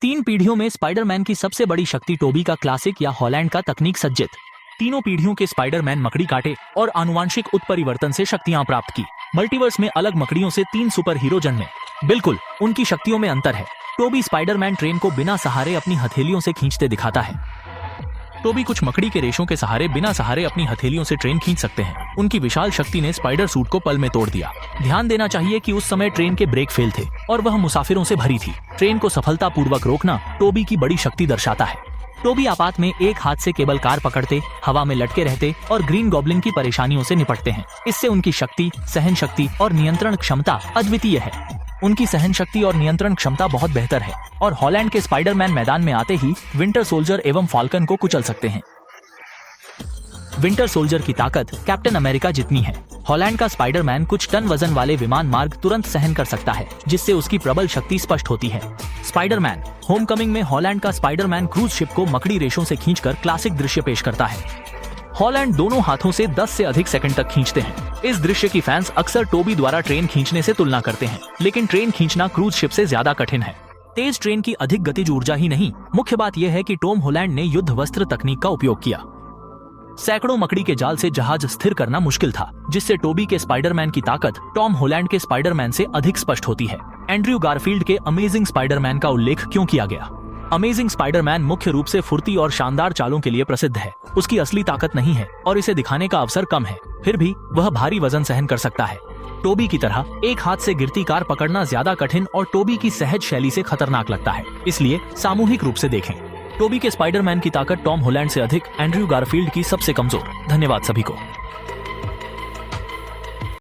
तीन पीढ़ियों में स्पाइडरमैन की सबसे बड़ी शक्ति टोबी का क्लासिक या हॉलैंड का तकनीक सज्जित। तीनों पीढ़ियों के स्पाइडरमैन मकड़ी काटे और आनुवांशिक उत्परिवर्तन से शक्तियां प्राप्त की। मल्टीवर्स में अलग मकड़ियों से तीन सुपर हीरो जन्मे। बिल्कुल, उनकी शक्तियों में अंतर है। टोबी स्पाइडरमैन ट्रेन को बिना सहारे अपनी हथेलियों से खींचते दिखाता है। टोबी कुछ मकड़ी के रेशों के सहारे बिना सहारे अपनी हथेलियों से ट्रेन खींच सकते हैं। उनकी विशाल शक्ति ने स्पाइडर सूट को पल में तोड़ दिया। ध्यान देना चाहिए कि उस समय ट्रेन के ब्रेक फेल थे और वह मुसाफिरों से भरी थी। ट्रेन को सफलतापूर्वक रोकना टोबी की बड़ी शक्ति दर्शाता है। टोबी आपात में एक हाथ से केबल कार पकड़ते, हवा में लटके रहते और ग्रीन गॉब्लिन की परेशानियों से निपटते हैं। इससे उनकी शक्ति, सहन शक्ति और नियंत्रण क्षमता अद्वितीय है। उनकी सहन शक्ति और नियंत्रण क्षमता बहुत बेहतर है और हॉलैंड के स्पाइडरमैन मैदान में आते ही विंटर सोल्जर एवं फाल्कन को कुचल सकते हैं। विंटर सोल्जर की ताकत कैप्टन अमेरिका जितनी है। हॉलैंड का स्पाइडरमैन कुछ टन वजन वाले विमान मार्ग तुरंत सहन कर सकता है, जिससे उसकी प्रबल शक्ति स्पष्ट होती है। स्पाइडरमैन होमकमिंग में हॉलैंड का स्पाइडरमैन क्रूज शिप को मकड़ी रेशों से खींचकर क्लासिक दृश्य पेश करता है। हॉलैंड दोनों हाथों से 10 से अधिक सेकंड तक खींचते हैं। इस दृश्य की फैंस अक्सर टोबी द्वारा ट्रेन खींचने से तुलना करते हैं, लेकिन ट्रेन खींचना क्रूज शिप से ज्यादा कठिन है। तेज ट्रेन की अधिक गतिज ऊर्जा ही नहीं, मुख्य बात यह है कि टॉम हॉलैंड ने युद्ध वस्त्र तकनीक का उपयोग किया। सैकड़ों मकड़ी के जाल से जहाज स्थिर करना मुश्किल था, जिससे टोबी के स्पाइडरमैन की ताकत टॉम हॉलैंड के स्पाइडरमैन से अधिक स्पष्ट होती है। एंड्रयू गारफील्ड के अमेजिंग स्पाइडरमैन का उल्लेख क्यों किया गया? अमेजिंग स्पाइडरमैन मुख्य रूप से फुर्ती और शानदार चालों के लिए प्रसिद्ध है। उसकी असली ताकत नहीं है और इसे दिखाने का अवसर कम है, फिर भी वह भारी वजन सहन कर सकता है। टोबी की तरह एक हाथ से गिरती कार पकड़ना ज्यादा कठिन और टोबी की सहज शैली से खतरनाक लगता है, इसलिए सामूहिक रूप से देखें। टोबी के स्पाइडरमैन की ताकत टॉम हॉलैंड से अधिक, एंड्रयू गारफील्ड की सबसे कमजोर। धन्यवाद सभी को।